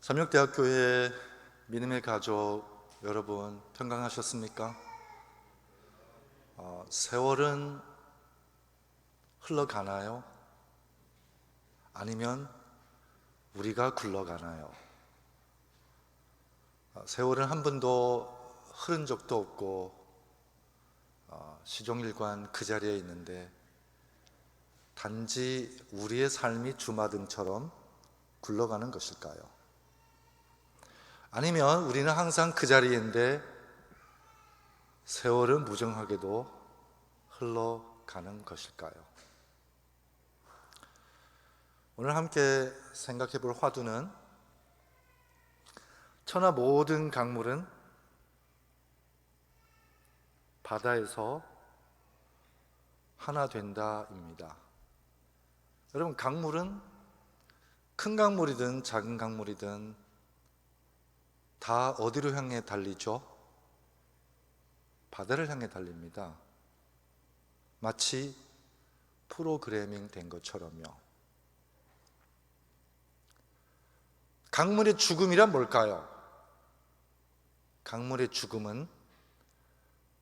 삼육대학교의 믿음의 가족 여러분 평강하셨습니까? 세월은 흘러가나요? 아니면 우리가 굴러가나요? 세월은 한 번도 흐른 적도 없고 시종일관 그 자리에 있는데 단지 우리의 삶이 주마등처럼 굴러가는 것일까요? 아니면 우리는 항상 그 자리인데 세월은 무정하게도 흘러가는 것일까요? 오늘 함께 생각해 볼 화두는 천하 모든 강물은 바다에서 하나 된다입니다. 여러분, 강물은 큰 강물이든 작은 강물이든 다 어디로 향해 달리죠? 바다를 향해 달립니다. 마치 프로그래밍 된 것처럼요. 강물의 죽음이란 뭘까요? 강물의 죽음은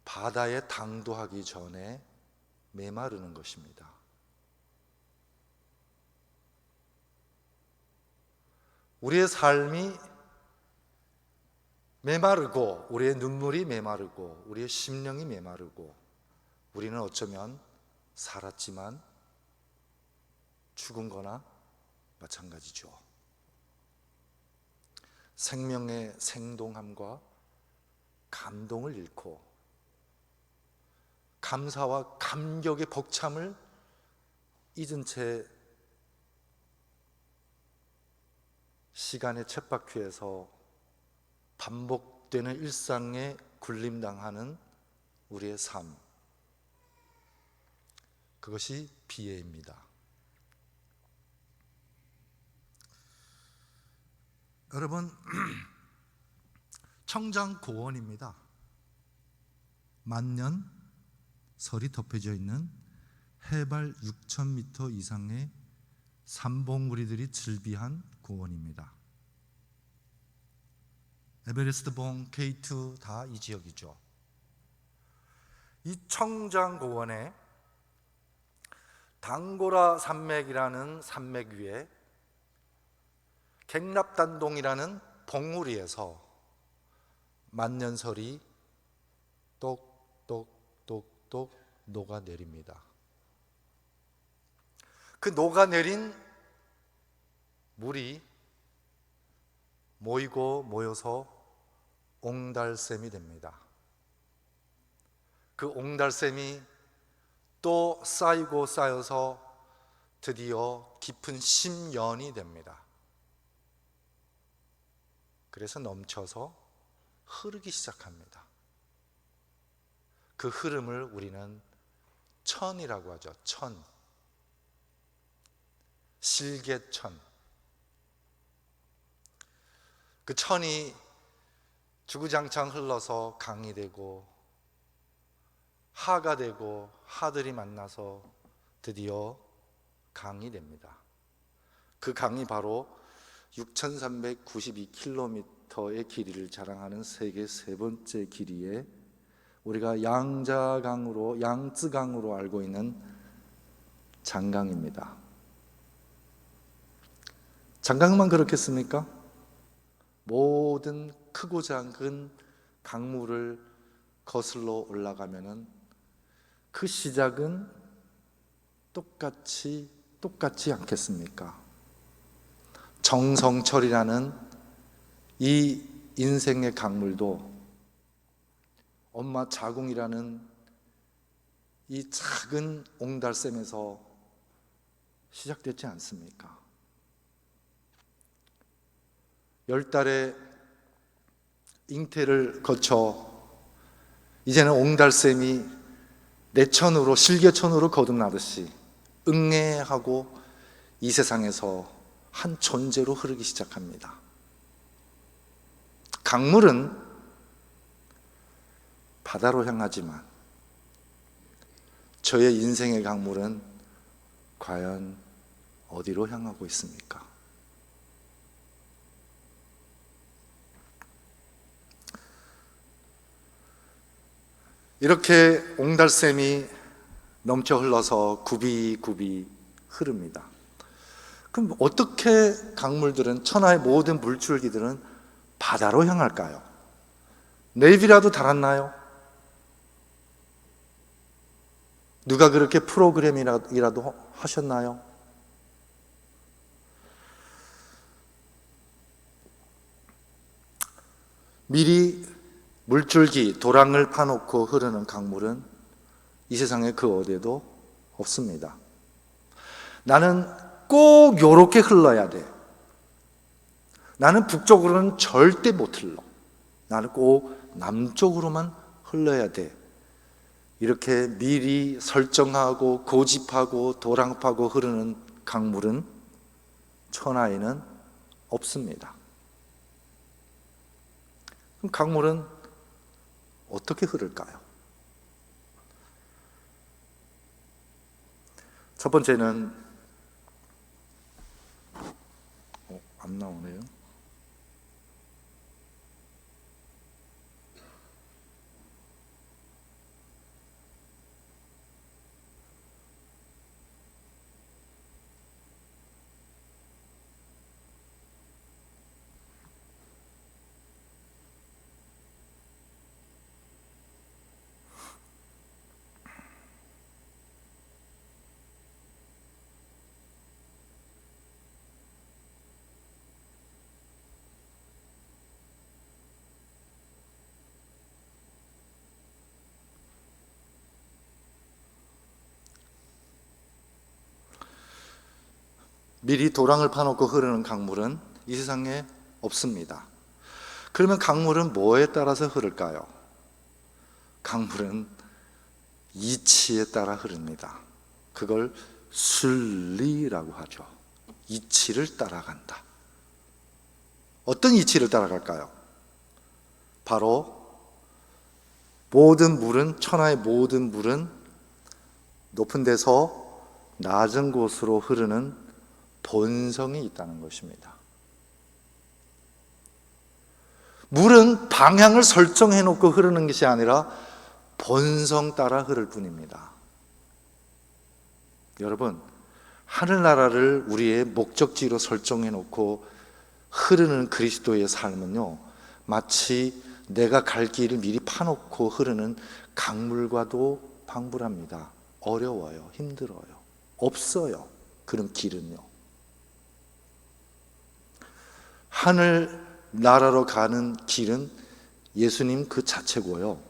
바다에 당도하기 전에 메마르는 것입니다. 우리의 삶이 메마르고, 우리의 눈물이 메마르고, 우리의 심령이 메마르고, 우리는 어쩌면 살았지만 죽은 거나 마찬가지죠. 생명의 생동함과 감동을 잃고 감사와 감격의 벅참을 잊은 채 시간의 쳇바퀴에서 반복되는 일상에 굴림당하는 우리의 삶, 그것이 비애입니다. 여러분, 청장고원입니다. 만년 설이 덮여져 있는 해발 6,000m 이상의 삼봉우리들이 즐비한 고원입니다. 에베레스트봉, K2 다 이 지역이죠. 이 청장고원에 당고라 산맥이라는 산맥 위에 갱납단동이라는 봉우리에서 만년설이 똑똑똑똑 녹아내립니다. 그 녹아내린 물이 모이고 모여서 옹달샘이 됩니다. 그 옹달샘이 또 쌓이고 쌓여서 드디어 깊은 심연이 됩니다. 그래서 넘쳐서 흐르기 시작합니다. 그 흐름을 우리는 천이라고 하죠. 천, 실개천. 그 천이 주구장창 흘러서 강이 되고 하가 되고 하들이 만나서 드디어 강이 됩니다. 그 강이 바로 6,392km의 길이를 자랑하는 세계 세 번째 길이에 우리가 양자강으로, 양쯔강으로 알고 있는 장강입니다. 장강만 그렇겠습니까? 모든 크고 작은 강물을 거슬러 올라가면은 그 시작은 똑같지 않겠습니까? 정성철이라는 이 인생의 강물도 엄마 자궁이라는 이 작은 옹달샘에서 시작됐지 않습니까? 10달의 잉태를 거쳐 이제는 옹달샘이 내천으로, 실개천으로 거듭나듯이 응애하고 이 세상에서 한 존재로 흐르기 시작합니다. 강물은 바다로 향하지만 저의 인생의 강물은 과연 어디로 향하고 있습니까? 이렇게 옹달샘이 넘쳐 흘러서 굽이굽이 흐릅니다. 그럼 어떻게 강물들은, 천하의 모든 물줄기들은 바다로 향할까요? 내비라도 달았나요? 누가 그렇게 프로그램이라도 하셨나요? 미리 물줄기, 도랑을 파놓고 흐르는 강물은 이 세상에 그 어디에도 없습니다. 나는 꼭 요렇게 흘러야 돼. 나는 북쪽으로는 절대 못 흘러. 나는 꼭 남쪽으로만 흘러야 돼. 이렇게 미리 설정하고 고집하고 도랑 파고 흐르는 강물은 천하에는 없습니다. 그럼 강물은 어떻게 흐를까요? 첫 번째는 안 나오네요. 미리 도랑을 파놓고 흐르는 강물은 이 세상에 없습니다. 그러면 강물은 뭐에 따라서 흐를까요? 강물은 이치에 따라 흐릅니다. 그걸 순리라고 하죠. 이치를 따라간다. 어떤 이치를 따라갈까요? 바로 모든 물은, 천하의 모든 물은 높은 데서 낮은 곳으로 흐르는 본성이 있다는 것입니다. 물은 방향을 설정해 놓고 흐르는 것이 아니라 본성 따라 흐를 뿐입니다. 여러분, 하늘나라를 우리의 목적지로 설정해 놓고 흐르는 그리스도의 삶은요, 마치 내가 갈 길을 미리 파놓고 흐르는 강물과도 방불합니다. 어려워요. 힘들어요. 없어요. 그런 길은요. 하늘 나라로 가는 길은 예수님 그 자체고요.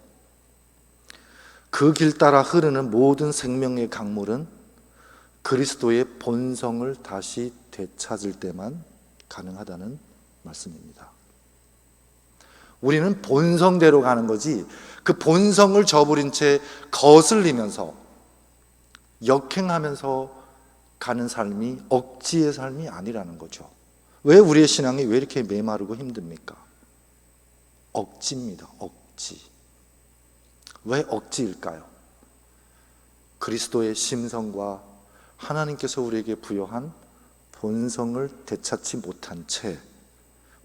그 길 따라 흐르는 모든 생명의 강물은 그리스도의 본성을 다시 되찾을 때만 가능하다는 말씀입니다. 우리는 본성대로 가는 거지, 그 본성을 저버린 채 거슬리면서 역행하면서 가는 삶이 억지의 삶이 아니라는 거죠. 왜 우리의 신앙이 왜 이렇게 메마르고 힘듭니까? 억지입니다. 억지. 왜 억지일까요? 그리스도의 심성과 하나님께서 우리에게 부여한 본성을 되찾지 못한 채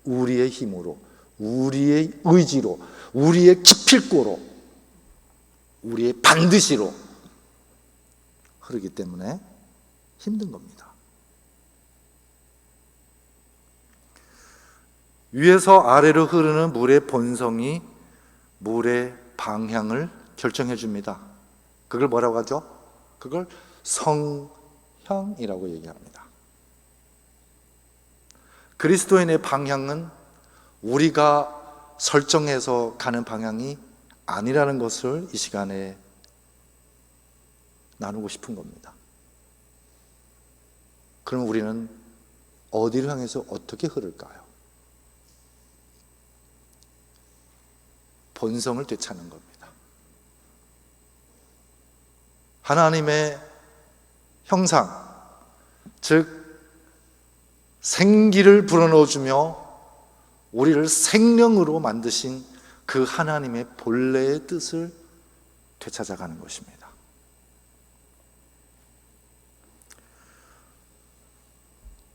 우리의 힘으로, 우리의 의지로, 우리의 기필코로, 우리의 반드시로 흐르기 때문에 힘든 겁니다. 위에서 아래로 흐르는 물의 본성이 물의 방향을 결정해 줍니다. 그걸 뭐라고 하죠? 그걸 성향이라고 얘기합니다. 그리스도인의 방향은 우리가 설정해서 가는 방향이 아니라는 것을 이 시간에 나누고 싶은 겁니다. 그럼 우리는 어디를 향해서 어떻게 흐를까요? 본성을 되찾는 겁니다. 하나님의 형상, 즉 생기를 불어넣어주며 우리를 생명으로 만드신 그 하나님의 본래의 뜻을 되찾아가는 것입니다.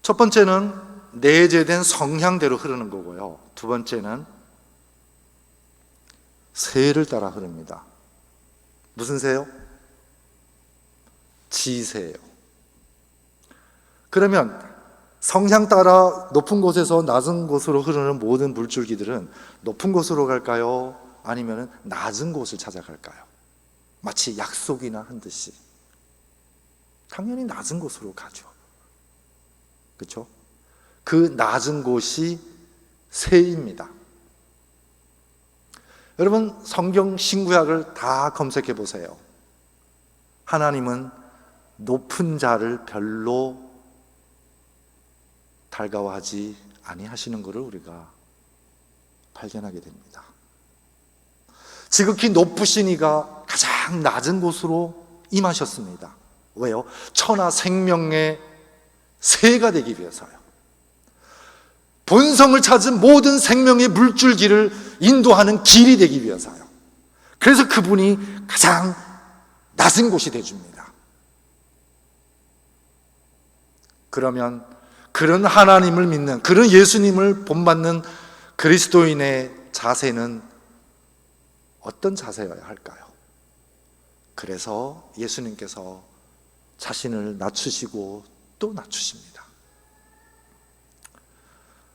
첫 번째는 내재된 성향대로 흐르는 거고요. 두 번째는 새를 따라 흐릅니다. 무슨 새요? 지새예요. 그러면 성향 따라 높은 곳에서 낮은 곳으로 흐르는 모든 물줄기들은 높은 곳으로 갈까요? 아니면 낮은 곳을 찾아갈까요? 마치 약속이나 한 듯이 당연히 낮은 곳으로 가죠. 그렇죠? 그 낮은 곳이 새입니다. 여러분, 성경 신구약을 다 검색해 보세요. 하나님은 높은 자를 별로 달가워하지 아니하시는 것을 우리가 발견하게 됩니다. 지극히 높으신 이가 가장 낮은 곳으로 임하셨습니다. 왜요? 천하 생명의 새가 되기 위해서요. 본성을 찾은 모든 생명의 물줄기를 인도하는 길이 되기 위해서요. 그래서 그분이 가장 낮은 곳이 되어줍니다. 그러면 그런 하나님을 믿는, 그런 예수님을 본받는 그리스도인의 자세는 어떤 자세여야 할까요? 그래서 예수님께서 자신을 낮추시고 또 낮추십니다.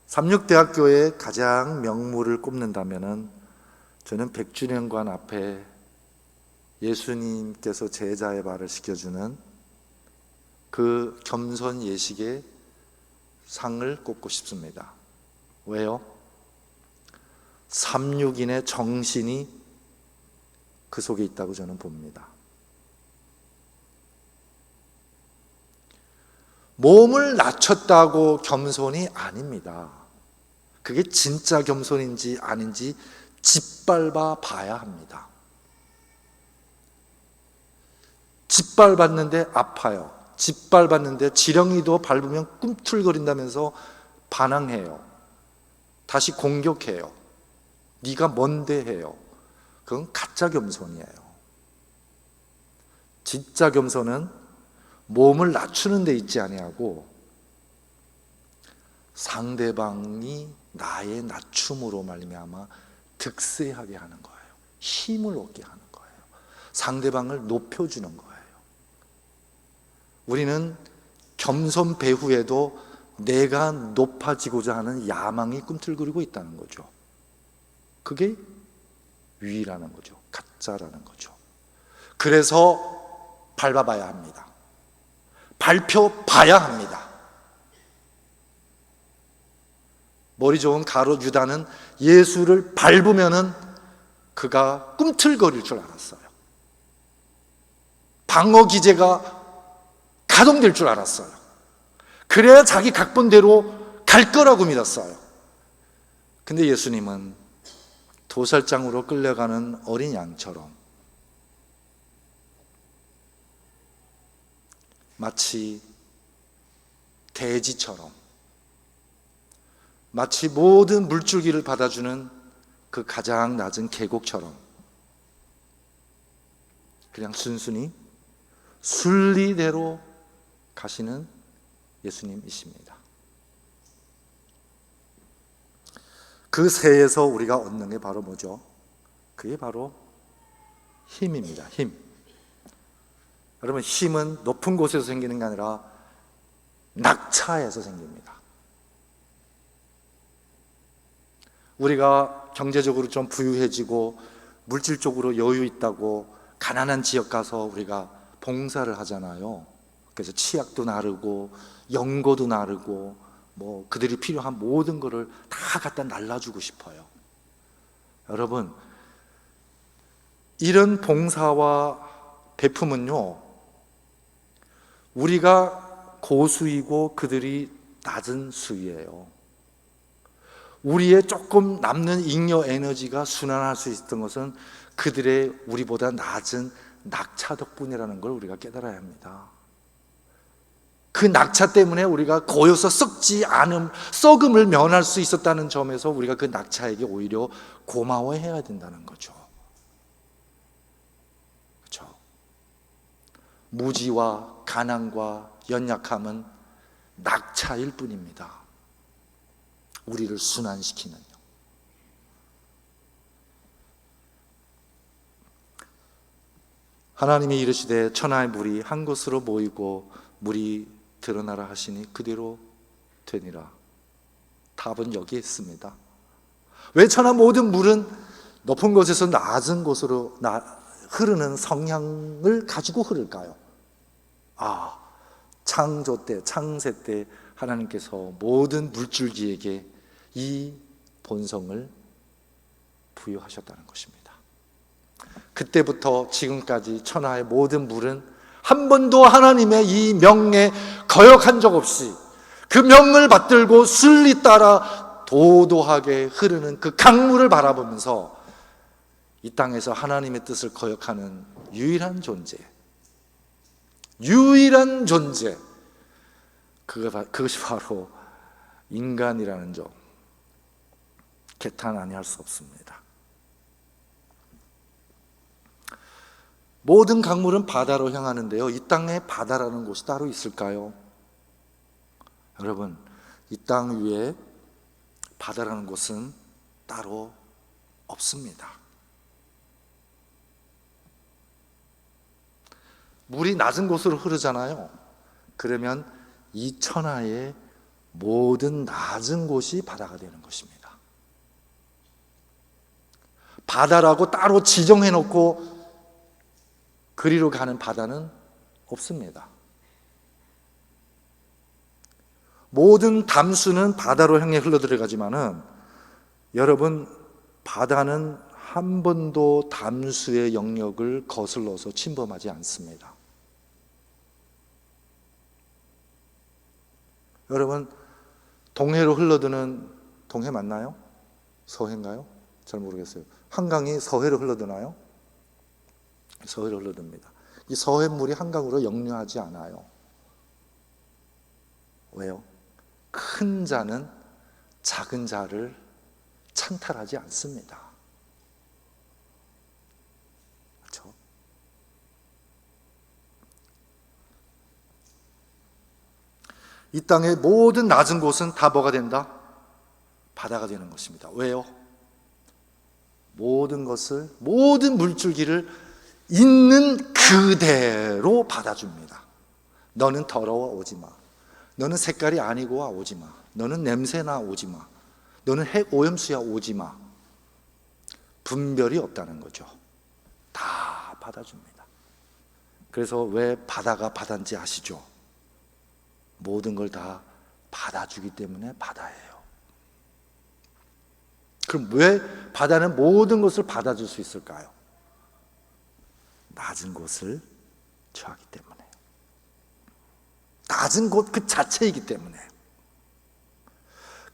삼육대학교의 가장 명물을 꼽는다면 저는 백주년관 앞에 예수님께서 제자의 발을 씻겨주는 그 겸손 예식의 상을 꼽고 싶습니다. 왜요? 삼육인의 정신이 그 속에 있다고 저는 봅니다. 몸을 낮췄다고 겸손이 아닙니다. 그게 진짜 겸손인지 아닌지 짓밟아 봐야 합니다. 짓밟았는데 아파요. 짓밟았는데 지렁이도 밟으면 꿈틀거린다면서 반항해요. 다시 공격해요. 네가 뭔데 해요. 그건 가짜 겸손이에요. 진짜 겸손은 몸을 낮추는 데 있지 아니하고 상대방이 나의 낮춤으로 말미암아 득세하게 하는 거예요. 힘을 얻게 하는 거예요. 상대방을 높여주는 거예요. 우리는 겸손 배후에도 내가 높아지고자 하는 야망이 꿈틀거리고 있다는 거죠. 그게 위라는 거죠. 가짜라는 거죠. 그래서 밟아봐야 합니다. 밟혀봐야 합니다. 머리 좋은 가롯 유다는 예수를 밟으면은 그가 꿈틀거릴 줄 알았어요. 방어 기제가 가동될 줄 알았어요. 그래야 자기 각본대로 갈 거라고 믿었어요. 근데 예수님은 도살장으로 끌려가는 어린 양처럼 마치 돼지처럼 마치 모든 물줄기를 받아주는 그 가장 낮은 계곡처럼 그냥 순순히 순리대로 가시는 예수님이십니다. 그 새에서 우리가 얻는 게 바로 뭐죠? 그게 바로 힘입니다. 힘. 여러분, 힘은 높은 곳에서 생기는 게 아니라 낙차에서 생깁니다. 우리가 경제적으로 좀 부유해지고 물질적으로 여유 있다고 가난한 지역 가서 우리가 봉사를 하잖아요. 그래서 치약도 나르고 연고도 나르고 뭐 그들이 필요한 모든 것을 다 갖다 날라주고 싶어요. 여러분, 이런 봉사와 베품은요, 우리가 고수이고 그들이 낮은 수위예요. 우리의 조금 남는 잉여 에너지가 순환할 수 있었던 것은 그들의 우리보다 낮은 낙차 덕분이라는 걸 우리가 깨달아야 합니다. 그 낙차 때문에 우리가 고여서 썩지 않음, 썩음을 면할 수 있었다는 점에서 우리가 그 낙차에게 오히려 고마워해야 된다는 거죠. 그렇죠? 무지와 가난과 연약함은 낙차일 뿐입니다. 우리를 순환시키는요. 하나님이 이르시되 천하의 물이 한 곳으로 모이고 물이 드러나라 하시니 그대로 되니라. 답은 여기에 있습니다. 왜 천하 모든 물은 높은 곳에서 낮은 곳으로 흐르는 성향을 가지고 흐를까요? 창조 때, 창세 때 하나님께서 모든 물줄기에게 이 본성을 부여하셨다는 것입니다. 그때부터 지금까지 천하의 모든 물은 한 번도 하나님의 이 명에 거역한 적 없이 그 명을 받들고 순리 따라 도도하게 흐르는 그 강물을 바라보면서 이 땅에서 하나님의 뜻을 거역하는 유일한 존재, 그것이 바로 인간이라는 점, 개탄 아니할 수 없습니다. 모든 강물은 바다로 향하는데요, 이 땅에 바다라는 곳이 따로 있을까요? 여러분, 이 땅 위에 바다라는 곳은 따로 없습니다. 물이 낮은 곳으로 흐르잖아요. 그러면 이 천하의 모든 낮은 곳이 바다가 되는 것입니다. 바다라고 따로 지정해 놓고 그리로 가는 바다는 없습니다. 모든 담수는 바다로 향해 흘러들어가지만은 여러분, 바다는 한 번도 담수의 영역을 거슬러서 침범하지 않습니다. 여러분, 동해로 흘러드는, 동해 맞나요? 서해인가요? 잘 모르겠어요. 한강이 서해로 흘러드나요? 서해로 흘러듭니다. 이 서해물이 한강으로 역류하지 않아요. 왜요? 큰 자는 작은 자를 찬탈하지 않습니다. 그렇죠? 이 땅의 모든 낮은 곳은 다 뭐가 된다? 바다가 되는 것입니다. 왜요? 모든 것을, 모든 물줄기를 있는 그대로 받아줍니다. 너는 더러워 오지 마. 너는 색깔이 아니고 와 오지 마. 너는 냄새나 오지 마. 너는 핵 오염수야 오지 마. 분별이 없다는 거죠. 다 받아줍니다. 그래서 왜 바다가 바다인지 아시죠? 모든 걸 다 받아주기 때문에 바다예요. 그럼 왜 바다는 모든 것을 받아줄 수 있을까요? 낮은 곳을 처하기 때문에, 낮은 곳 그 자체이기 때문에.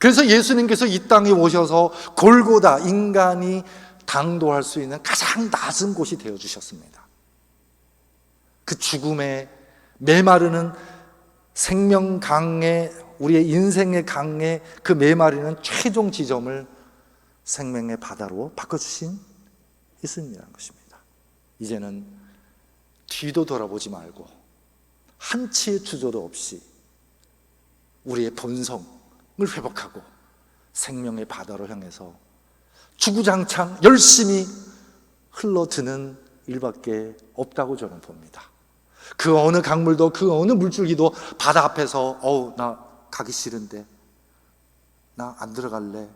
그래서 예수님께서 이 땅에 오셔서 골고다, 인간이 당도할 수 있는 가장 낮은 곳이 되어주셨습니다. 그 죽음의 메마르는 생명 강에, 우리의 인생의 강에 그 메마르는 최종 지점을 생명의 바다로 바꿔주신 예수님이라는 것입니다. 이제는 뒤도 돌아보지 말고 한치의 주저도 없이 우리의 본성을 회복하고 생명의 바다로 향해서 주구장창 열심히 흘러드는 일밖에 없다고 저는 봅니다. 그 어느 강물도, 그 어느 물줄기도 바다 앞에서 나 가기 싫은데, 나 안 들어갈래,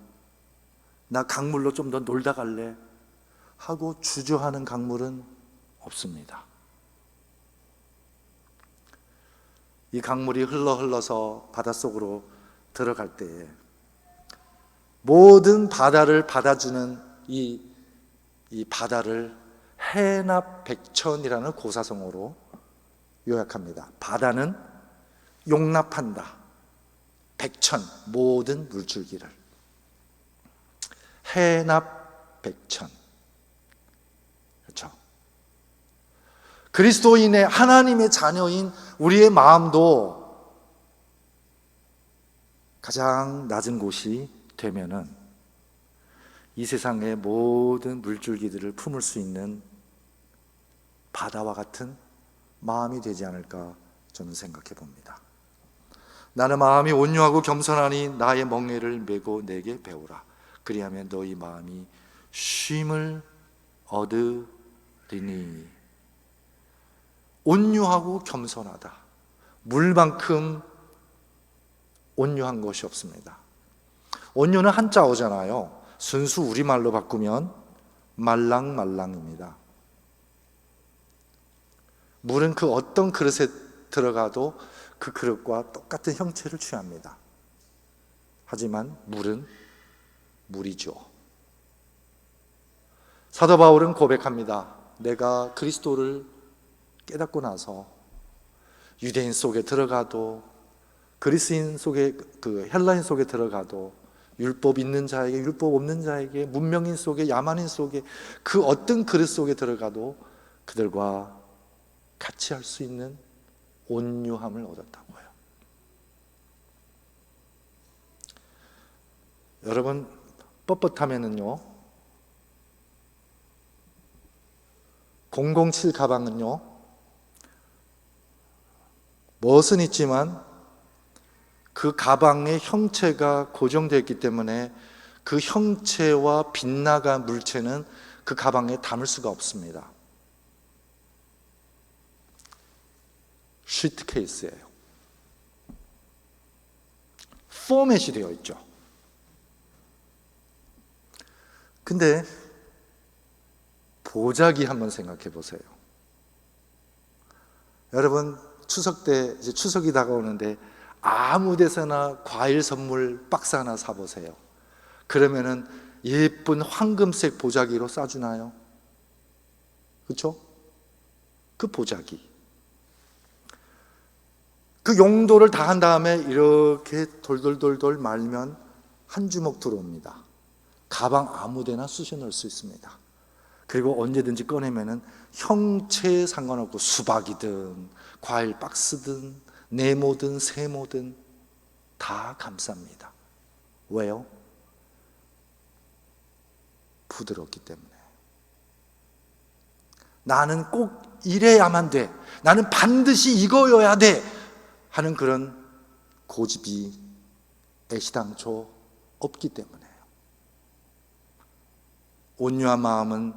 나 강물로 좀 더 놀다 갈래 하고 주저하는 강물은 없습니다. 이 강물이 흘러서 바닷속으로 들어갈 때에 모든 바다를 받아주는 이 바다를 해납백천이라는 고사성어로 요약합니다. 바다는 용납한다. 백천, 모든 물줄기를. 해납백천. 그렇죠? 그리스도인의, 하나님의 자녀인 우리의 마음도 가장 낮은 곳이 되면은 이 세상의 모든 물줄기들을 품을 수 있는 바다와 같은 마음이 되지 않을까 저는 생각해 봅니다. 나는 마음이 온유하고 겸손하니 나의 멍에를 메고 내게 배우라. 그리하면 너희 마음이 쉼을 얻으리니. 온유하고 겸손하다. 물만큼 온유한 것이 없습니다. 온유는 한자어잖아요. 순수 우리말로 바꾸면 말랑말랑입니다. 물은 그 어떤 그릇에 들어가도 그 그릇과 똑같은 형체를 취합니다. 하지만 물은 물이죠. 사도 바울은 고백합니다. 내가 그리스도를 깨닫고 나서 유대인 속에 들어가도 그리스인 속에 헬라인 속에 들어가도 율법 있는 자에게 율법 없는 자에게 문명인 속에 야만인 속에 그 어떤 그릇 속에 들어가도 그들과 같이 할 수 있는 온유함을 얻었다고요. 여러분 뻣뻣하면은요 007 가방은요 멋은 있지만 그 가방의 형체가 고정되어 있기 때문에 그 형체와 빗나간 물체는 그 가방에 담을 수가 없습니다. 시트케이스예요. 포맷이 되어 있죠. 근데 보자기 한번 생각해 보세요. 여러분 추석 때 이제 추석이 다가오는데 아무 데서나 과일 선물 박스 하나 사보세요. 그러면은 예쁜 황금색 보자기로 싸주나요? 그렇죠? 그 보자기 그 용도를 다 한 다음에 이렇게 돌돌돌돌 말면 한 주먹 들어옵니다. 가방 아무 데나 쑤셔 넣을 수 있습니다. 그리고 언제든지 꺼내면은 형체에 상관없고 수박이든 과일 박스든 네모든 세모든 다 감쌉니다. 왜요? 부드럽기 때문에. 나는 꼭 이래야만 돼. 나는 반드시 이거여야 돼. 하는 그런 고집이 애시당초 없기 때문에요. 온유한 마음은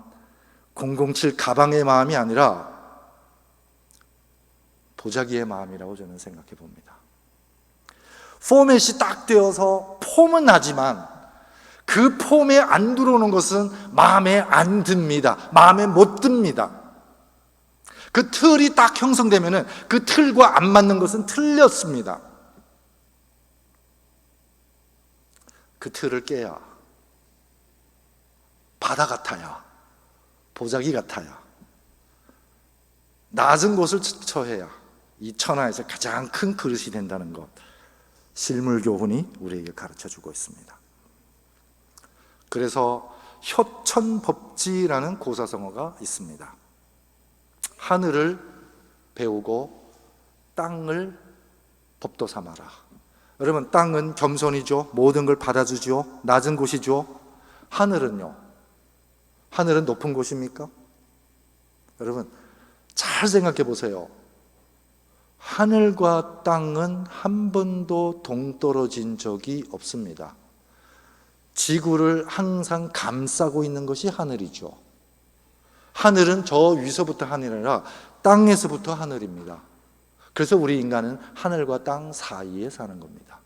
007 가방의 마음이 아니라 보자기의 마음이라고 저는 생각해 봅니다. 포맷이 딱 되어서 폼은 나지만 그 폼에 안 들어오는 것은 마음에 안 듭니다. 마음에 못 듭니다. 그 틀이 딱 형성되면은 그 틀과 안 맞는 것은 틀렸습니다. 그 틀을 깨야 바다 같아야 보자기 같아야 낮은 곳을 처해야 이 천하에서 가장 큰 그릇이 된다는 것, 실물 교훈이 우리에게 가르쳐주고 있습니다. 그래서 효천법지라는 고사성어가 있습니다. 하늘을 배우고 땅을 법도 삼아라. 여러분 땅은 겸손이죠. 모든 걸 받아주죠. 낮은 곳이죠. 하늘은요? 하늘은 높은 곳입니까? 여러분 잘 생각해 보세요. 하늘과 땅은 한 번도 동떨어진 적이 없습니다. 지구를 항상 감싸고 있는 것이 하늘이죠. 하늘은 저 위서부터 하늘이 아니라 땅에서부터 하늘입니다. 그래서 우리 인간은 하늘과 땅 사이에 사는 겁니다.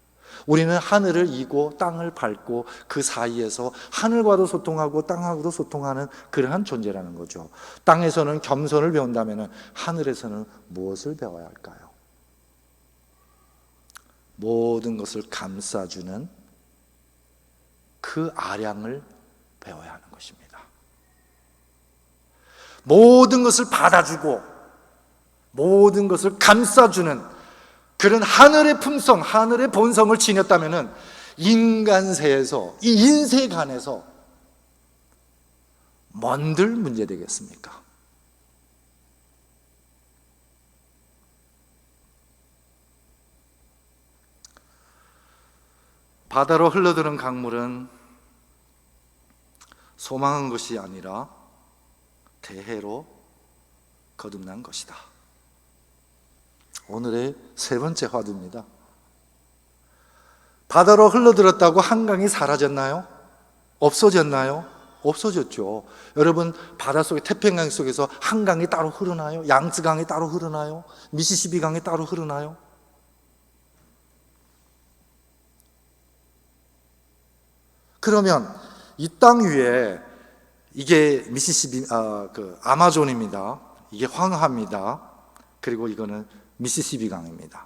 우리는 하늘을 이고 땅을 밟고 그 사이에서 하늘과도 소통하고 땅하고도 소통하는 그러한 존재라는 거죠. 땅에서는 겸손을 배운다면 하늘에서는 무엇을 배워야 할까요? 모든 것을 감싸주는 그 아량을 배워야 하는 것입니다. 모든 것을 받아주고 모든 것을 감싸주는 그런 하늘의 품성, 하늘의 본성을 지녔다면 인간세에서, 이 인세간에서 뭔들 문제되겠습니까? 바다로 흘러드는 강물은 소망한 것이 아니라 대해로 거듭난 것이다. 오늘의 세 번째 화두입니다. 바다로 흘러들었다고 한강이 사라졌나요? 없어졌나요? 없어졌죠. 여러분, 바닷속에 태평양 속에서 한강이 따로 흐르나요? 양쯔강이 따로 흐르나요? 미시시피 강이 따로 흐르나요? 그러면 이 땅 위에 이게 미시시피 아마존입니다. 이게 황하입니다. 그리고 이거는 미시시피 강입니다.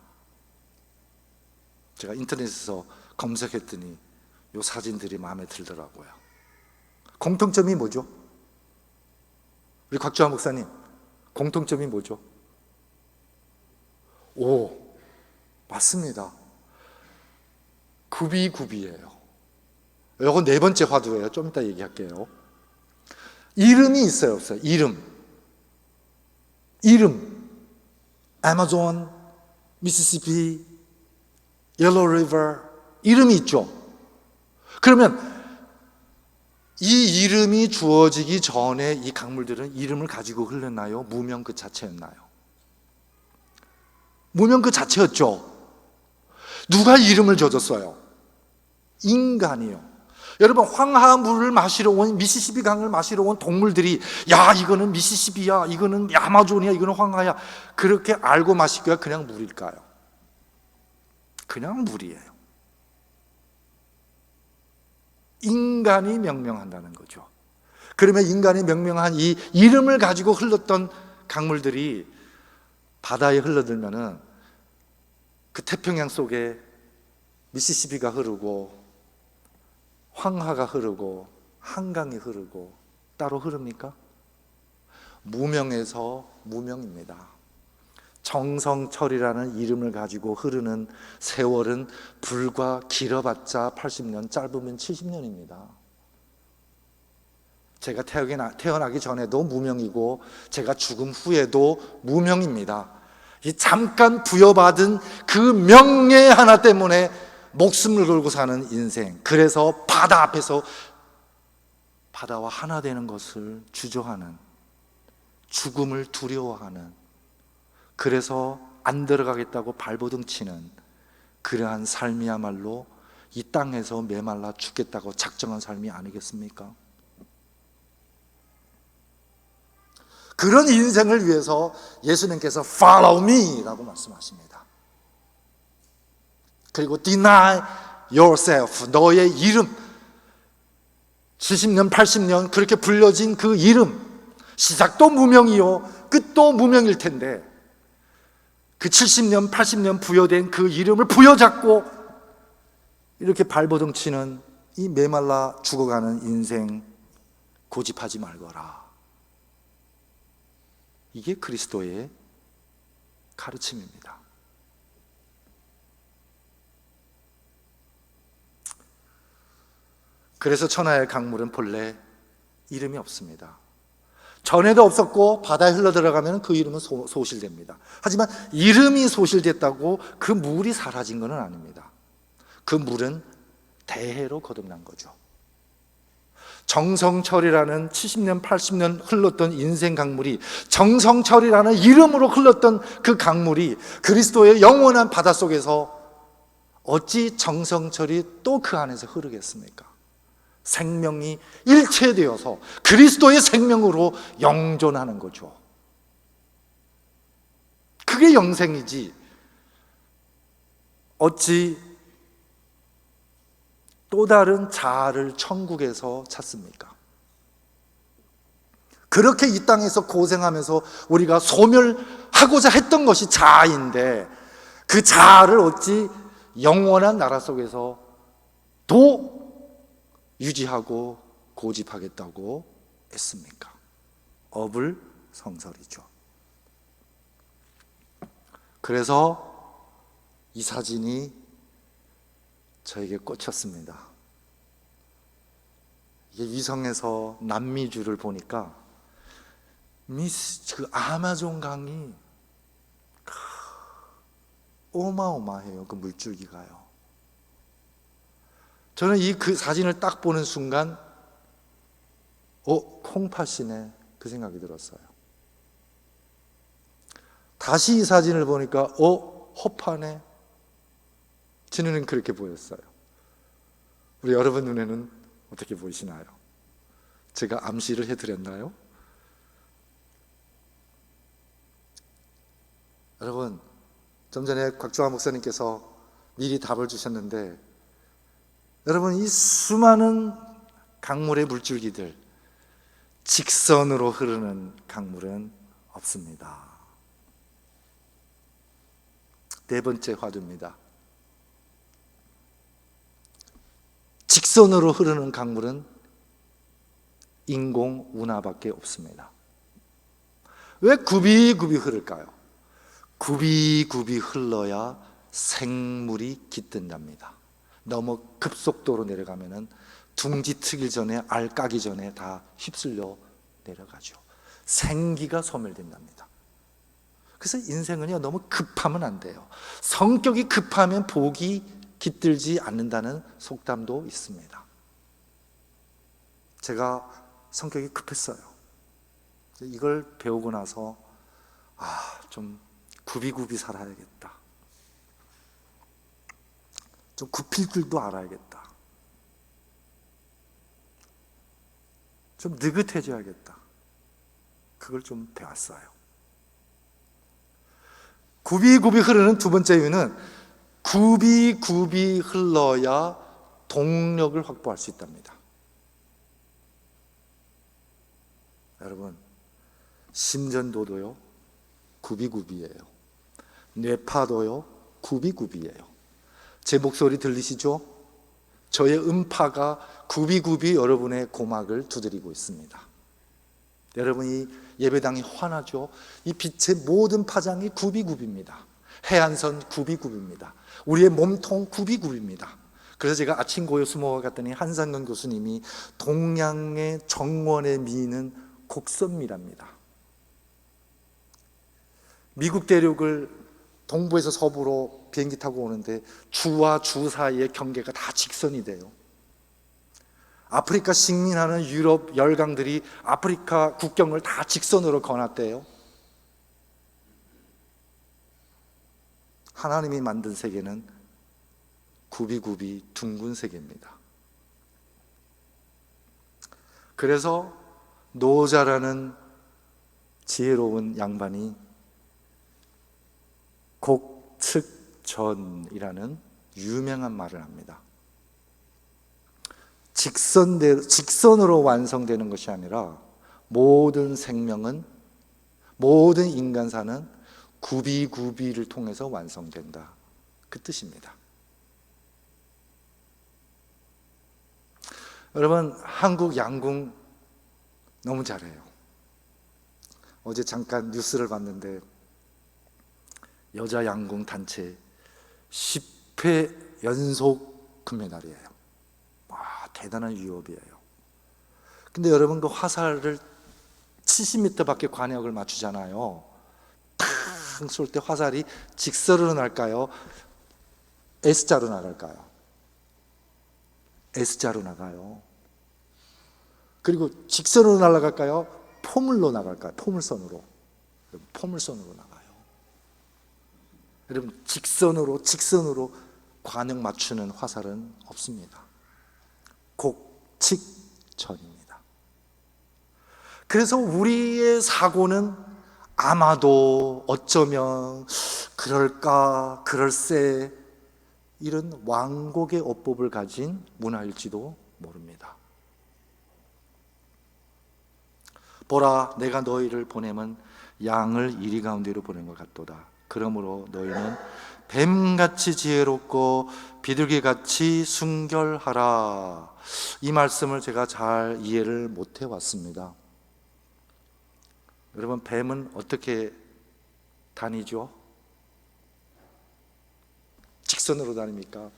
제가 인터넷에서 검색했더니 이 사진들이 마음에 들더라고요. 공통점이 뭐죠? 우리 곽주환 목사님, 공통점이 뭐죠? 오, 맞습니다. 굽이굽이에요. 이건 네 번째 화두예요. 좀 이따 얘기할게요. 이름이 있어요, 없어요? 이름. 아마존, 미시시피, 옐로우 리버, 이름이 있죠. 그러면 이 이름이 주어지기 전에 이 강물들은 이름을 가지고 흘렀나요? 무명 그 자체였나요? 무명 그 자체였죠. 누가 이름을 져줬어요? 인간이요. 여러분, 황하 물을 마시러 온, 미시시피 강을 마시러 온 동물들이 야, 이거는 미시시피야, 이거는 아마존이야, 이거는 황하야, 그렇게 알고 마시기가 그냥 물일까요? 그냥 물이에요. 인간이 명명한다는 거죠. 그러면 인간이 명명한 이 이름을 가지고 흘렀던 강물들이 바다에 흘러들면은 그 태평양 속에 미시시피가 흐르고 황하가 흐르고 한강이 흐르고 따로 흐릅니까? 무명에서 무명입니다. 정성철이라는 이름을 가지고 흐르는 세월은 불과 길어봤자 80년, 짧으면 70년입니다. 제가 태어나기 전에도 무명이고 제가 죽음 후에도 무명입니다. 이 잠깐 부여받은 그 명예 하나 때문에 목숨을 걸고 사는 인생. 그래서 바다 앞에서 바다와 하나 되는 것을 주저하는, 죽음을 두려워하는, 그래서 안 들어가겠다고 발버둥 치는 그러한 삶이야말로 이 땅에서 메말라 죽겠다고 작정한 삶이 아니겠습니까? 그런 인생을 위해서 예수님께서 Follow me 라고 말씀하십니다. 그리고 Deny yourself, 너의 이름, 70년 80년 그렇게 불려진 그 이름, 시작도 무명이요 끝도 무명일 텐데 그 70년 80년 부여된 그 이름을 부여잡고 이렇게 발버둥 치는 이 메말라 죽어가는 인생 고집하지 말거라. 이게 그리스도의 가르침입니다. 그래서 천하의 강물은 본래 이름이 없습니다. 전에도 없었고 바다에 흘러들어가면 그 이름은 소실됩니다. 하지만 이름이 소실됐다고 그 물이 사라진 것은 아닙니다. 그 물은 대해로 거듭난 거죠. 정성철이라는 70년 80년 흘렀던 인생 강물이, 정성철이라는 이름으로 흘렀던 그 강물이 그리스도의 영원한 바닷속에서 어찌 정성철이 또 그 안에서 흐르겠습니까? 생명이 일체되어서 그리스도의 생명으로 영존하는 거죠. 그게 영생이지 어찌 또 다른 자아를 천국에서 찾습니까? 그렇게 이 땅에서 고생하면서 우리가 소멸하고자 했던 것이 자아인데 그 자아를 어찌 영원한 나라 속에서 도 유지하고 고집하겠다고 했습니까? 어불성설이죠. 그래서 이 사진이 저에게 꽂혔습니다. 이게 위성에서 남미주를 보니까 그 아마존 강이 어마어마해요. 그 물줄기가요. 저는 그 사진을 딱 보는 순간 콩팥이네 그 생각이 들었어요. 다시 이 사진을 보니까 허파네. 제 눈에는 그렇게 보였어요. 우리 여러분 눈에는 어떻게 보이시나요? 제가 암시를 해드렸나요? 여러분, 좀 전에 곽주환 목사님께서 미리 답을 주셨는데, 여러분, 이 수많은 강물의 물줄기들, 직선으로 흐르는 강물은 없습니다. 네 번째 화두입니다. 직선으로 흐르는 강물은 인공 운하밖에 없습니다. 왜 굽이굽이 흐를까요? 굽이굽이 흘러야 생물이 깃든답니다. 너무 급속도로 내려가면은 둥지 트기 전에, 알 까기 전에 다 휩쓸려 내려가죠. 생기가 소멸된답니다. 그래서 인생은요, 너무 급하면 안 돼요. 성격이 급하면 복이 깃들지 않는다는 속담도 있습니다. 제가 성격이 급했어요. 이걸 배우고 나서 좀 굽이굽이 살아야겠다. 좀 굽힐 줄도 알아야겠다. 좀 느긋해져야겠다. 그걸 좀 배웠어요. 굽이굽이 흐르는 두 번째 이유는 굽이굽이 흘러야 동력을 확보할 수 있답니다. 여러분, 심전도도요, 굽이굽이에요. 뇌파도요, 굽이굽이에요. 제 목소리 들리시죠? 저의 음파가 굽이굽이 여러분의 고막을 두드리고 있습니다. 여러분이 예배당이 환하죠? 이 빛의 모든 파장이 굽이굽입니다. 해안선 굽이굽입니다. 우리의 몸통 굽이굽입니다. 그래서 제가 아침 고요 수목원 갔더니 한상근 교수님이 동양의 정원의 미는 곡선미랍니다. 미국 대륙을 동부에서 서부로 비행기 타고 오는데 주와 주 사이의 경계가 다 직선이 돼요. 아프리카 식민하는 유럽 열강들이 아프리카 국경을 다 직선으로 거놨대요. 하나님이 만든 세계는 굽이굽이 둥근 세계입니다. 그래서 노자라는 지혜로운 양반이 곡측전이라는 유명한 말을 합니다. 직선으로 완성되는 것이 아니라 모든 생명은, 모든 인간사는 굽이굽이를 통해서 완성된다. 그 뜻입니다. 여러분, 한국 양궁 너무 잘해요. 어제 잠깐 뉴스를 봤는데 여자 양궁 단체 10회 연속 금메달이에요. 대단한 위협이에요. 근데 여러분, 그 화살을 70m밖에 관역을 맞추잖아요. 탕 쏠 때 화살이 직선으로 날까요? S자로 나갈까요? S자로 나가요. 그리고 직선으로 날아갈까요? 포물로 나갈까요? 포물선으로. 포물선으로 나가요. 여러분, 직선으로 관역 맞추는 화살은 없습니다. 곡측전입니다. 그래서 우리의 사고는 아마도, 어쩌면, 그럴까, 그럴세, 이런 완곡의 어법을 가진 문화일지도 모릅니다. 보라, 내가 너희를 보내면 양을 이리 가운데로 보낸 것 같도다. 그러므로 너희는 뱀같이 지혜롭고 비둘기같이 순결하라. 이 말씀을 제가 잘 이해를 못해 왔습니다. 여러분, 뱀은 어떻게 다니죠? 직선으로 다닙니까?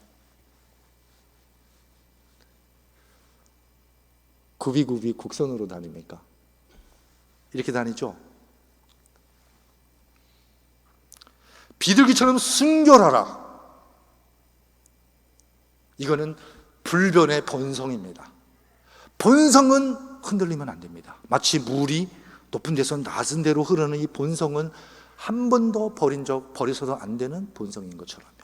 굽이굽이 곡선으로 다닙니까? 이렇게 다니죠? 비둘기처럼 순결하라. 이거는 불변의 본성입니다. 본성은 흔들리면 안 됩니다. 마치 물이 높은 데서 낮은 데로 흐르는 이 본성은 한 번도 버려서도 안 되는 본성인 것처럼요.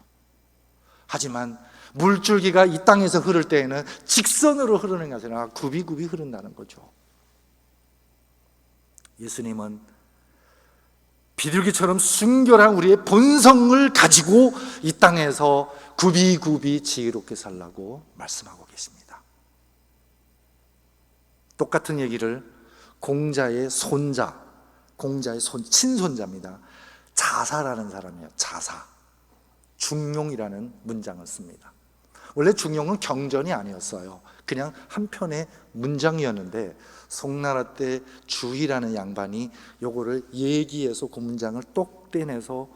하지만 물줄기가 이 땅에서 흐를 때에는 직선으로 흐르는 게 아니라 굽이굽이 흐른다는 거죠. 예수님은 비둘기처럼 순결한 우리의 본성을 가지고 이 땅에서 굽이굽이 지혜롭게 살라고 말씀하고 계십니다. 똑같은 얘기를 공자의 친손자입니다. 자사라는 사람이에요. 자사. 중용이라는 문장을 씁니다. 원래 중용은 경전이 아니었어요. 그냥 한 편의 문장이었는데 송나라 때 주희라는 양반이 요거를 얘기해서 그 문장을 똑 떼내서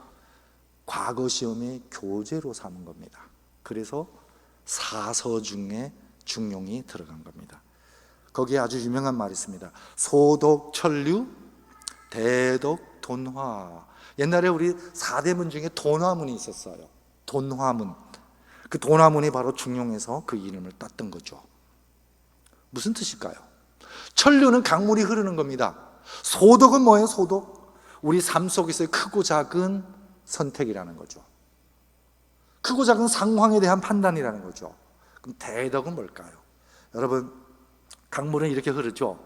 과거 시험에 교재로 삼은 겁니다. 그래서 사서 중에 중용이 들어간 겁니다. 거기에 아주 유명한 말이 있습니다. 소독천류 대덕돈화. 옛날에 우리 4대문 중에 돈화문이 있었어요. 돈화문. 그 돈화문이 바로 중용에서 그 이름을 땄던 거죠. 무슨 뜻일까요? 천류는 강물이 흐르는 겁니다. 소독은 뭐예요? 소독? 우리 삶 속에서의 크고 작은 선택이라는 거죠. 크고 작은 상황에 대한 판단이라는 거죠. 그럼 대덕은 뭘까요? 여러분, 강물은 이렇게 흐르죠.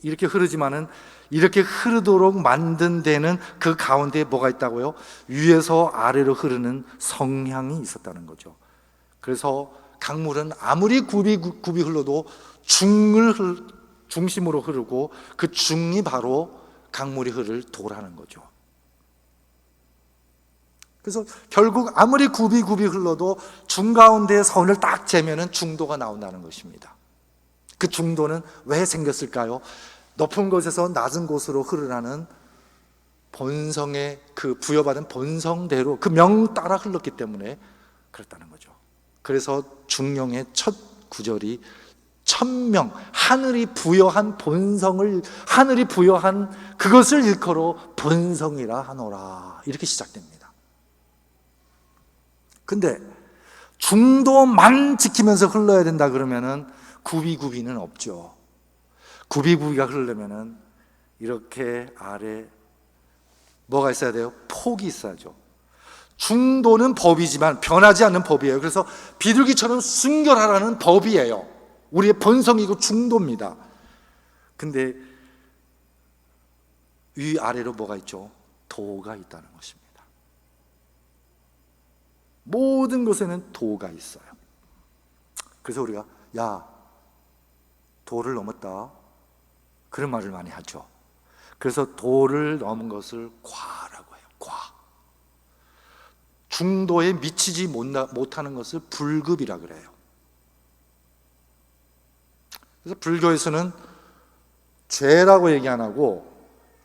이렇게 흐르지만은 이렇게 흐르도록 만든 데는 그 가운데에 뭐가 있다고요? 위에서 아래로 흐르는 성향이 있었다는 거죠. 그래서 강물은 아무리 굽이 흘러도 중심으로 흐르고 그 중이 바로 강물이 흐를 도라는 거죠. 그래서 결국 아무리 굽이 흘러도 중 가운데에 선을 딱 재면은 중도가 나온다는 것입니다. 그 중도는 왜 생겼을까요? 높은 곳에서 낮은 곳으로 흐르라는 본성의 그 부여받은 본성대로 그 명 따라 흘렀기 때문에 그렇다는 거죠. 그래서 중용의 첫 구절이 천명, 하늘이 부여한 본성을, 하늘이 부여한 그것을 일컬어 본성이라 하노라, 이렇게 시작됩니다. 근데 중도만 지키면서 흘러야 된다 그러면은 굽이는 없죠. 굽이가 흐르려면은 이렇게 아래 뭐가 있어야 돼요? 폭이 있어야죠. 중도는 법이지만 변하지 않는 법이에요. 그래서 비둘기처럼 순결하라는 법이에요. 우리의 본성이고 중도입니다. 근데 위아래로 뭐가 있죠? 도가 있다는 것입니다. 모든 것에는 도가 있어요. 그래서 우리가 야, 도를 넘었다, 그런 말을 많이 하죠. 그래서 도를 넘은 것을 과라고 해요. 과. 중도에 미치지 못하는 것을 불급이라 그래요. 그래서 불교에서는 죄라고 얘기 안 하고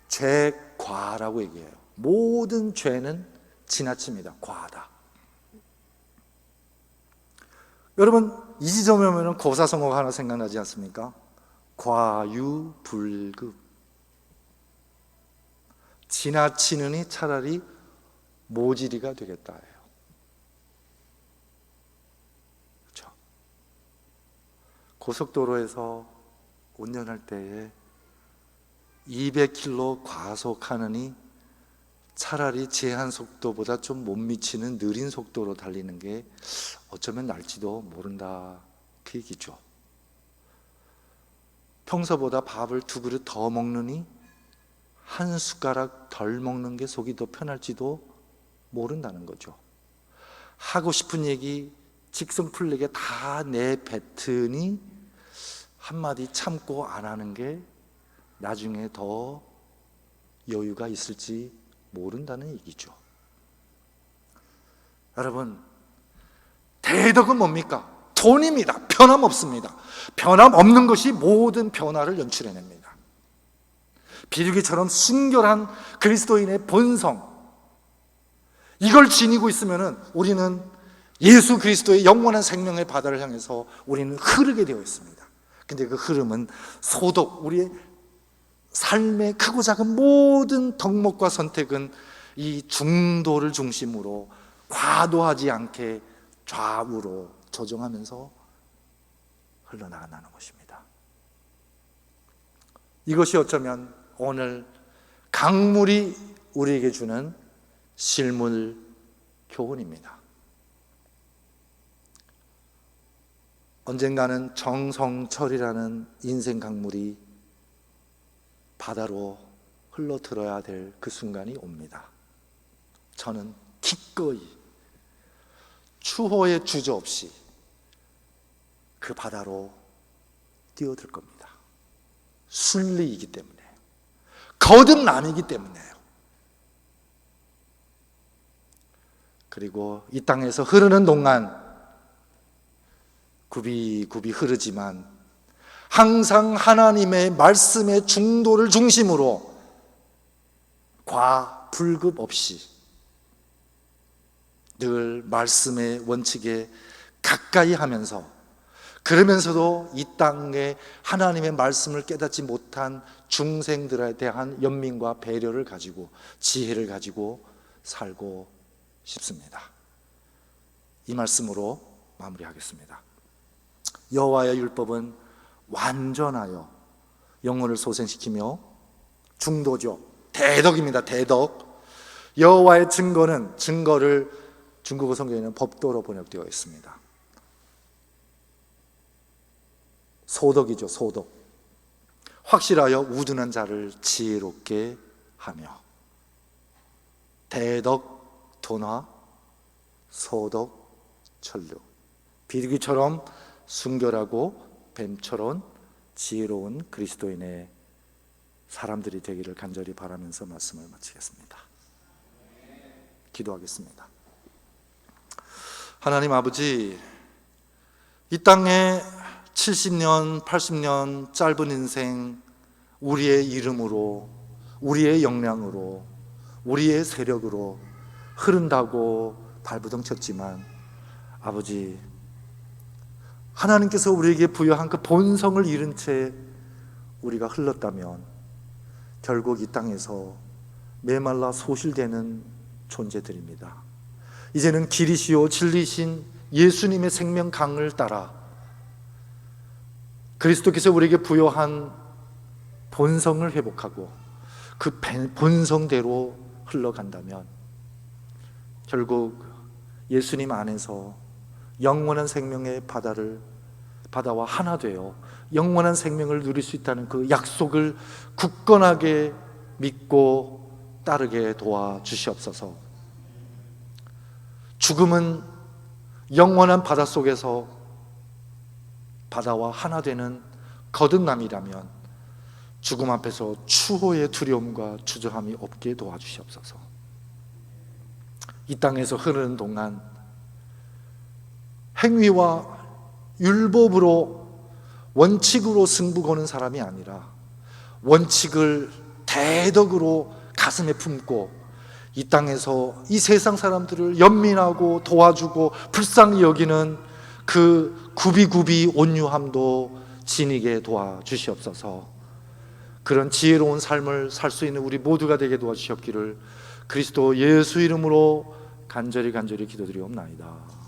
죄과라고 얘기해요. 모든 죄는 지나칩니다. 과다. 여러분, 이 지점에 오면 고사성어가 하나 생각나지 않습니까? 과유불급. 지나치느니 차라리 모지리가 되겠다 해요. 그렇죠? 고속도로에서 운전할 때에 200km 과속하느니 차라리 제한 속도보다 좀 못 미치는 느린 속도로 달리는 게 어쩌면 날지도 모른다, 그 얘기죠. 평소보다 밥을 2그릇 더 먹느니 한 숟가락 덜 먹는 게 속이 더 편할지도 모른다는 거죠. 하고 싶은 얘기 직성풀리게 다 내뱉으니 한마디 참고 안 하는 게 나중에 더 여유가 있을지 모른다는 얘기죠. 여러분, 대덕은 뭡니까? 돈입니다. 변함없습니다. 변함없는 것이 모든 변화를 연출해냅니다. 비둘기처럼 순결한 그리스도인의 본성, 이걸 지니고 있으면 우리는 예수 그리스도의 영원한 생명의 바다를 향해서 우리는 흐르게 되어 있습니다. 근데 그 흐름은 소독, 우리의 삶의 크고 작은 모든 덕목과 선택은 이 중도를 중심으로 과도하지 않게 좌우로 조정하면서 흘러나간다는 것입니다. 이것이 어쩌면 오늘 강물이 우리에게 주는 실물 교훈입니다. 언젠가는 정성철이라는 인생 강물이 바다로 흘러들어야 될 그 순간이 옵니다. 저는 기꺼이 추호의 주저없이 그 바다로 뛰어들 겁니다. 순리이기 때문에, 거듭남이기 때문에요. 그리고 이 땅에서 흐르는 동안 굽이굽이 흐르지만 항상 하나님의 말씀의 중도를 중심으로 과불급 없이 늘 말씀의 원칙에 가까이 하면서, 그러면서도 이 땅에 하나님의 말씀을 깨닫지 못한 중생들에 대한 연민과 배려를 가지고 지혜를 가지고 살고 싶습니다. 이 말씀으로 마무리하겠습니다. 여호와의 율법은 완전하여 영혼을 소생시키며 중도죠. 대덕입니다. 대덕. 여호와의 증거는, 증거를 중국어 성경에는 법도로 번역되어 있습니다. 소덕이죠. 소덕. 확실하여 우둔한 자를 지혜롭게 하며. 대덕, 도나, 소덕, 천류. 비둘기처럼 순결하고 뱀처럼 지혜로운 그리스도인의 사람들이 되기를 간절히 바라면서 말씀을 마치겠습니다. 기도하겠습니다. 하나님 아버지, 이 땅에 70년, 80년 짧은 인생, 우리의 이름으로, 우리의 역량으로, 우리의 세력으로 흐른다고 발부둥 쳤지만, 아버지, 하나님께서 우리에게 부여한 그 본성을 잃은 채 우리가 흘렀다면 결국 이 땅에서 메말라 소실되는 존재들입니다. 이제는 길이시요 진리신 예수님의 생명 강을 따라 그리스도께서 우리에게 부여한 본성을 회복하고 그 본성대로 흘러간다면 결국 예수님 안에서 영원한 생명의 바다와 하나 되어 영원한 생명을 누릴 수 있다는 그 약속을 굳건하게 믿고 따르게 도와주시옵소서. 죽음은 영원한 바다 속에서 바다와 하나 되는 거듭남이라면 죽음 앞에서 추호의 두려움과 주저함이 없게 도와주시옵소서. 이 땅에서 흐르는 동안 행위와 율법으로, 원칙으로 승부 거는 사람이 아니라 원칙을 대덕으로 가슴에 품고 이 땅에서 이 세상 사람들을 연민하고 도와주고 불쌍히 여기는 그 굽이굽이 온유함도 지니게 도와주시옵소서. 그런 지혜로운 삶을 살 수 있는 우리 모두가 되게 도와주시옵기를 그리스도 예수 이름으로 간절히 기도드리옵나이다.